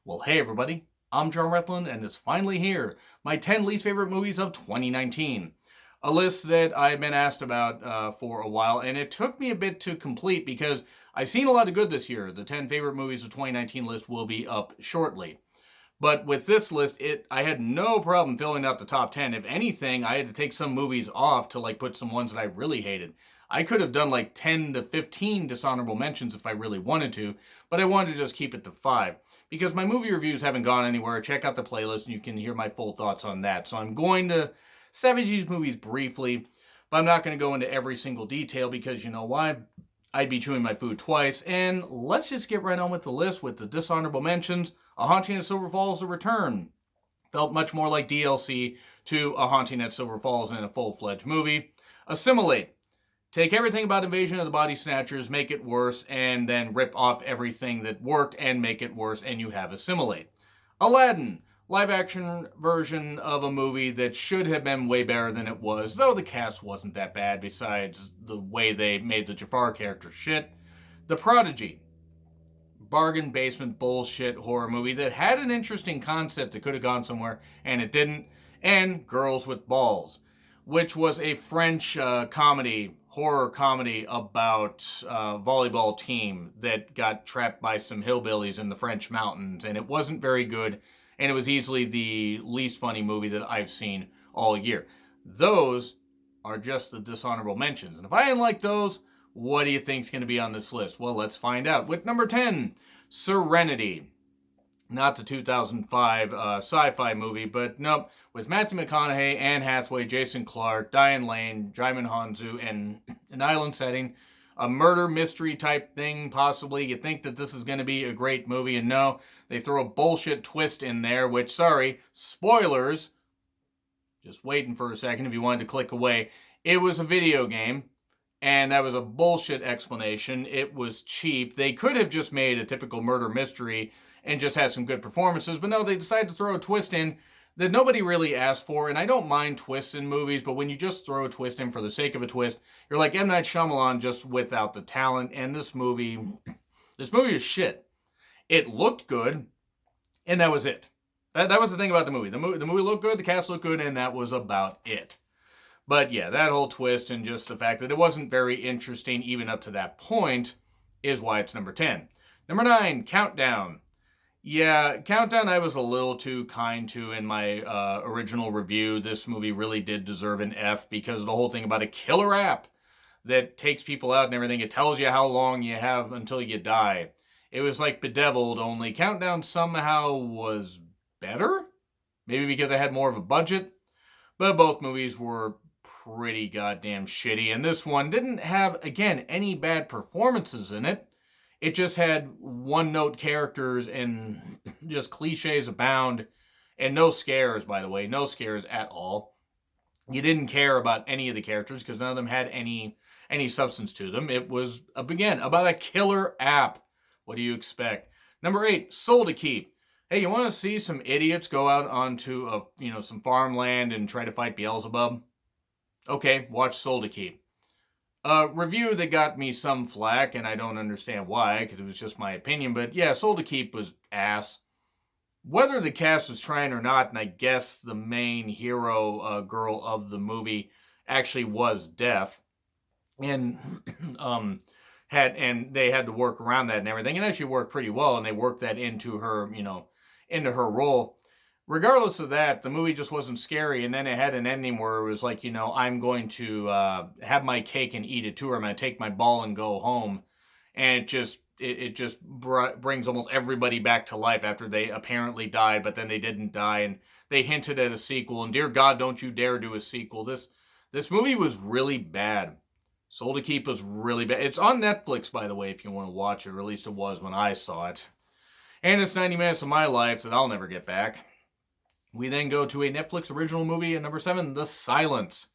Well, hey everybody, I'm John Retland, and it's finally here, my 10 least favorite movies of 2019. A list that I've been asked about for a while, and it took me a bit to complete because I've seen a lot of good this year. The 10 favorite movies of 2019 list will be up shortly. But with this list, I had no problem filling out the top 10. If anything, I had to take some movies off to put some ones that I really hated. I could have done 10 to 15 dishonorable mentions if I really wanted to, but I wanted to just keep it to 5 because my movie reviews haven't gone anywhere. Check out the playlist and you can hear my full thoughts on that. So I'm going to savage these movies briefly, but I'm not going to go into every single detail because you know why? I'd be chewing my food twice. And let's just get right on with the list with the dishonorable mentions. A Haunting at Silver Falls: The Return felt much more like DLC to A Haunting at Silver Falls in a full-fledged movie. Assimilate. Take everything about Invasion of the Body Snatchers, make it worse, and then rip off everything that worked and make it worse, and you have Assimilate. Aladdin. Live action version of a movie that should have been way better than it was, though the cast wasn't that bad besides the way they made the Jafar character shit. The Prodigy. Bargain basement bullshit horror movie that had an interesting concept that could have gone somewhere and it didn't. And Girls with Balls, which was a French horror comedy about a volleyball team that got trapped by some hillbillies in the French mountains, and it wasn't very good, and it was easily the least funny movie that I've seen all year. Those are just the dishonorable mentions, and if I didn't like those, what do you think's going to be on this list? Well, let's find out. With number 10, Serenity. Not the 2005 sci-fi movie, but nope, with Matthew McConaughey, Anne Hathaway, Jason Clarke, Diane Lane, Djimon Hounsou, and an island setting, a murder mystery type thing, possibly. You think that this is going to be a great movie, and no, they throw a bullshit twist in there, which, sorry, spoilers, just waiting for a second if you wanted to click away. It was a video game, and that was a bullshit explanation. It was cheap. They could have just made a typical murder mystery and just had some good performances, but no, they decided to throw a twist in that nobody really asked for, and I don't mind twists in movies, but when you just throw a twist in for the sake of a twist, you're like M. Night Shyamalan just without the talent, and this movie is shit. It looked good, and that was it. That was the thing about the movie. The movie looked good, the cast looked good, and that was about it. But yeah, that whole twist and just the fact that it wasn't very interesting even up to that point is why it's number 10. Number 9, Countdown. Yeah, Countdown I was a little too kind to in my original review. This movie really did deserve an F because of the whole thing about a killer app that takes people out and everything. It tells you how long you have until you die. It was like Bedeviled, only Countdown somehow was better? Maybe because I had more of a budget? But both movies were pretty goddamn shitty, and this one didn't have, again, any bad performances in it. It just had one-note characters and just cliches abound, and no scares, by the way, no scares at all. You didn't care about any of the characters because none of them had any substance to them. It was, again, about a killer app. What do you expect? Number 8, Soul to Keep. Hey, you want to see some idiots go out onto some farmland and try to fight Beelzebub? Okay, watch Soul to Keep. A review that got me some flack, and I don't understand why, because it was just my opinion, but yeah, Soul to Keep was ass. Whether the cast was trying or not, and I guess the main hero girl of the movie actually was deaf, and they had to work around that and everything, and actually worked pretty well, and they worked that into her, into her role. Regardless of that, the movie just wasn't scary, and then it had an ending where it was like, I'm going to have my cake and eat it too, or I'm going to take my ball and go home, and it just brings almost everybody back to life after they apparently died, but then they didn't die, and they hinted at a sequel, and dear God, don't you dare do a sequel. This movie was really bad. Soul to Keep was really bad. It's on Netflix, by the way, if you want to watch it, or at least it was when I saw it. And it's 90 minutes of my life that I'll never get back. We then go to a Netflix original movie at number 7, The Silence.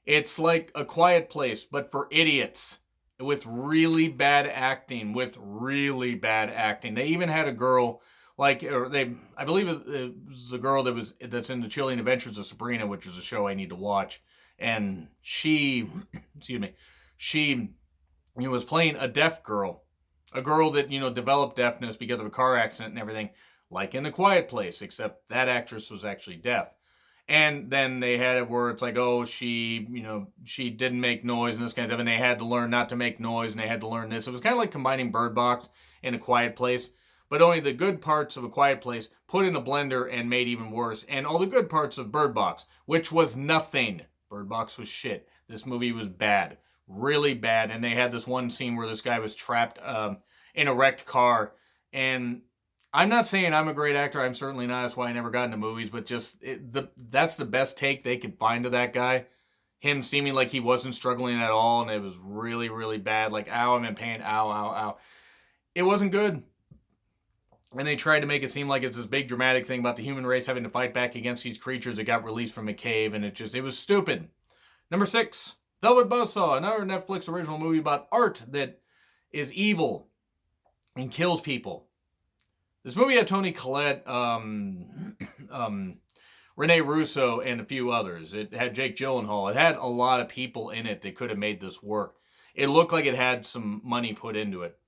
It's like A Quiet Place, but for idiots, with really bad acting, They even had a girl, I believe it was the girl that's in The Chilling Adventures of Sabrina, which is a show I need to watch, and she was playing a deaf girl, a girl that, developed deafness because of a car accident and everything. like in A Quiet Place, except that actress was actually deaf. And then they had it where it's like, oh, she didn't make noise and this kind of stuff, and they had to learn not to make noise, and they had to learn this. It was kind of like combining Bird Box and A Quiet Place, but only the good parts of A Quiet Place put in a blender and made even worse, and all the good parts of Bird Box, which was nothing. Bird Box was shit. This movie was bad, really bad, and they had this one scene where this guy was trapped in a wrecked car, and I'm not saying I'm a great actor. I'm certainly not. That's why I never got into movies. But that's the best take they could find of that guy. Him seeming like he wasn't struggling at all, and it was really, really bad. Like, ow, I'm in pain. Ow, ow, ow. It wasn't good. And they tried to make it seem like it's this big dramatic thing about the human race having to fight back against these creatures that got released from a cave, and it was stupid. Number 6, Velvet Buzzsaw, another Netflix original movie about art that is evil and kills people. This movie had Toni Collette, Rene Russo, and a few others. It had Jake Gyllenhaal. It had a lot of people in it that could have made this work. It looked like it had some money put into it,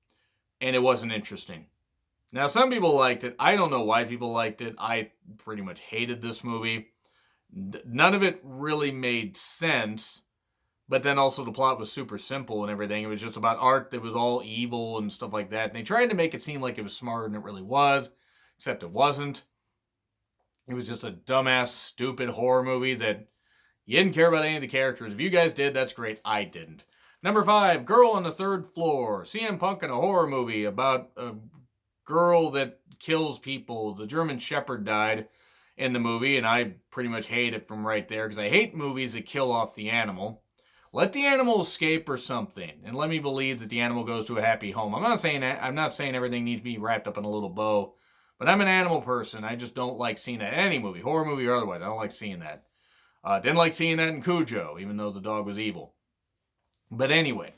and it wasn't interesting. Now, some people liked it. I don't know why people liked it. I pretty much hated this movie. None of it really made sense. But then also the plot was super simple and everything. It was just about art that was all evil and stuff like that. And they tried to make it seem like it was smarter than it really was, except it wasn't. It was just a dumbass, stupid horror movie that you didn't care about any of the characters. If you guys did, that's great. I didn't. Number 5, Girl on the Third Floor. CM Punk in a horror movie about a girl that kills people. The German Shepherd died in the movie, and I pretty much hate it from right there because I hate movies that kill off the animal. Let the animal escape or something, and let me believe that the animal goes to a happy home. I'm not saying everything needs to be wrapped up in a little bow, but I'm an animal person. I just don't like seeing that in any movie, horror movie or otherwise. I don't like seeing that. Didn't like seeing that in Cujo, even though the dog was evil. But anyway,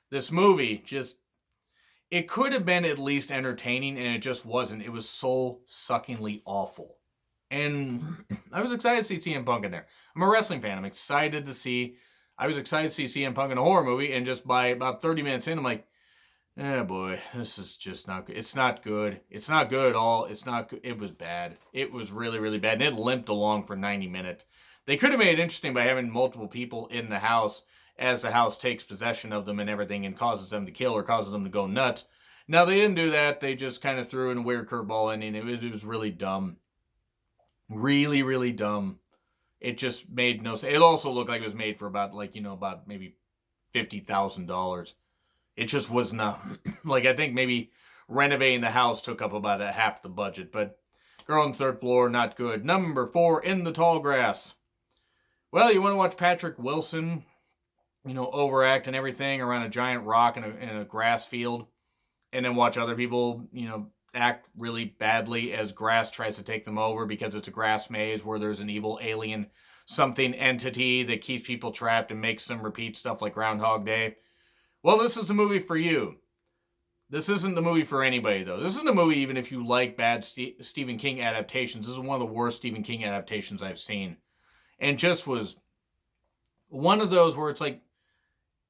this movie it could have been at least entertaining, and it just wasn't. It was soul-suckingly awful. And I was excited to see CM Punk in there. I'm a wrestling fan. I was excited to see CM Punk in a horror movie, and just by about 30 minutes in, I'm like, oh boy, this is just not good. It's not good. It's not good at all. It's not good. It was bad. It was really, really bad, and it limped along for 90 minutes. They could have made it interesting by having multiple people in the house as the house takes possession of them and everything and causes them to kill or causes them to go nuts. Now, they didn't do that. They just kind of threw in a weird curveball ending. It was really dumb. Really, really dumb. It just made no sense. It also looked like it was made for about maybe $50,000. It just was not. I think maybe renovating the house took up about half the budget. But Girl on the Third Floor, not good. Number 4, In the Tall Grass. Well, you want to watch Patrick Wilson, overact and everything around a giant rock in a grass field, and then watch other people, act really badly as grass tries to take them over because it's a grass maze where there's an evil alien something entity that keeps people trapped and makes them repeat stuff like Groundhog Day. Well, this is a movie for you. This isn't the movie for anybody, though. This isn't a movie even if you like bad Stephen King adaptations. This is one of the worst Stephen King adaptations I've seen. And just was one of those where it's like,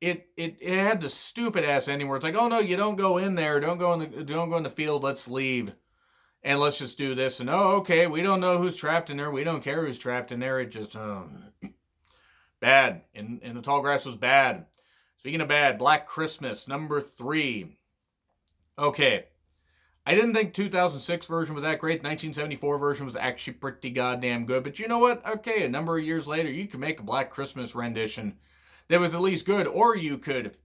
it had the stupid ass ending where it's like, oh no, you don't go in there, don't go in the field, let's leave, and let's just do this, and oh okay, we don't know who's trapped in there, we don't care who's trapped in there. It just bad. And the Tall Grass was bad. Speaking of bad, Black Christmas, number 3. Okay, I didn't think 2006 version was that great. 1974 version was actually pretty goddamn good, but you know what? Okay, a number of years later, you can make a Black Christmas rendition that was at least good, or you could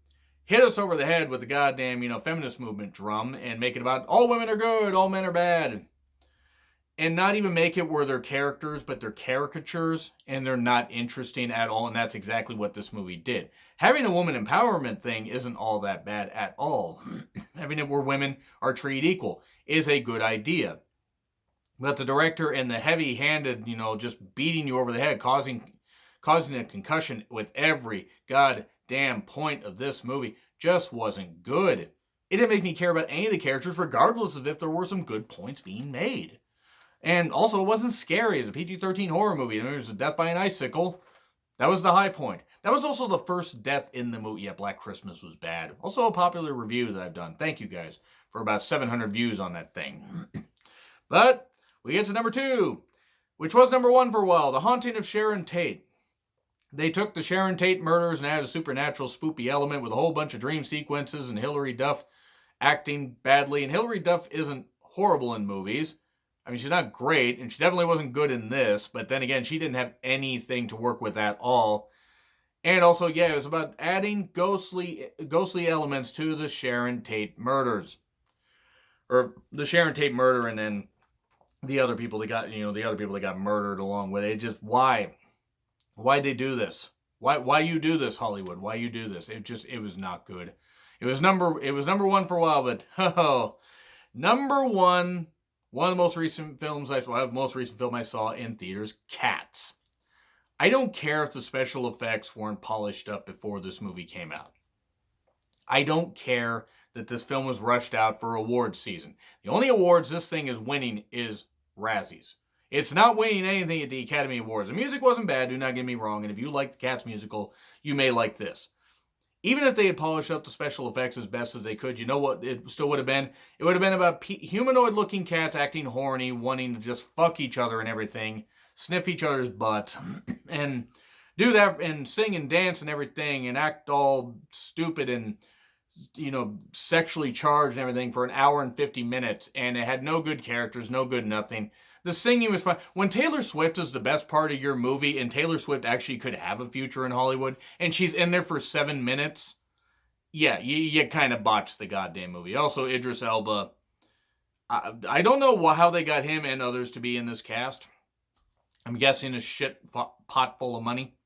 hit us over the head with the goddamn, feminist movement drum and make it about all women are good, all men are bad. And not even make it where they're characters, but they're caricatures, and they're not interesting at all, and that's exactly what this movie did. Having a woman empowerment thing isn't all that bad at all. Having it where women are treated equal is a good idea. But the director and the heavy-handed, just beating you over the head, causing a concussion with every goddamn point of this movie just wasn't good. It didn't make me care about any of the characters, regardless of if there were some good points being made. And also, it wasn't scary. It's a PG-13 horror movie. There was a death by an icicle. That was the high point. That was also the first death in the movie. Yeah, Black Christmas was bad. Also a popular review that I've done. Thank you guys for about 700 views on that thing. But we get to number 2, which was number 1 for a while, The Haunting of Sharon Tate. They took the Sharon Tate murders and added a supernatural spoopy element with a whole bunch of dream sequences and Hilary Duff acting badly. And Hilary Duff isn't horrible in movies. I mean, she's not great, and she definitely wasn't good in this, but then again, she didn't have anything to work with at all. And also, yeah, it was about adding ghostly elements to the Sharon Tate murders. Or the Sharon Tate murder and then the other people that got murdered along with it. Just why? Why'd they do this? Why you do this, Hollywood? Why you do this? It was not good. It was number 1 for a while, but number 1, one of the most recent films I saw, most recent film I saw in theaters, Cats. I don't care if the special effects weren't polished up before this movie came out. I don't care that this film was rushed out for awards season. The only awards this thing is winning is Razzies. It's not winning anything at the Academy Awards. The music wasn't bad, do not get me wrong, and if you like the Cats musical, you may like this. Even if they had polished up the special effects as best as they could, you know what it still would have been? It would have been about humanoid-looking cats acting horny, wanting to just fuck each other and everything, sniff each other's butts, and do that, and sing and dance and everything, and act all stupid and, sexually charged and everything for an hour and 50 minutes, and it had no good characters, no good nothing. The singing was fine. When Taylor Swift is the best part of your movie, and Taylor Swift actually could have a future in Hollywood, and she's in there for 7 minutes, yeah, you kind of botched the goddamn movie. Also, Idris Elba, I don't know how they got him and others to be in this cast. I'm guessing a shit pot full of money,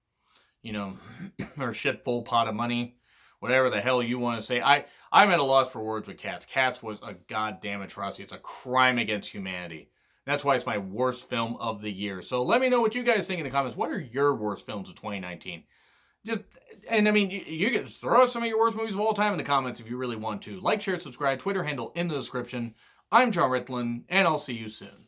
or a shit full pot of money, whatever the hell you want to say. I'm at a loss for words with Cats. Cats was a goddamn atrocity. It's a crime against humanity. That's why it's my worst film of the year. So let me know what you guys think in the comments. What are your worst films of 2019? You can throw some of your worst movies of all time in the comments if you really want to. Like, share, subscribe, Twitter handle in the description. I'm John Ritlin, and I'll see you soon.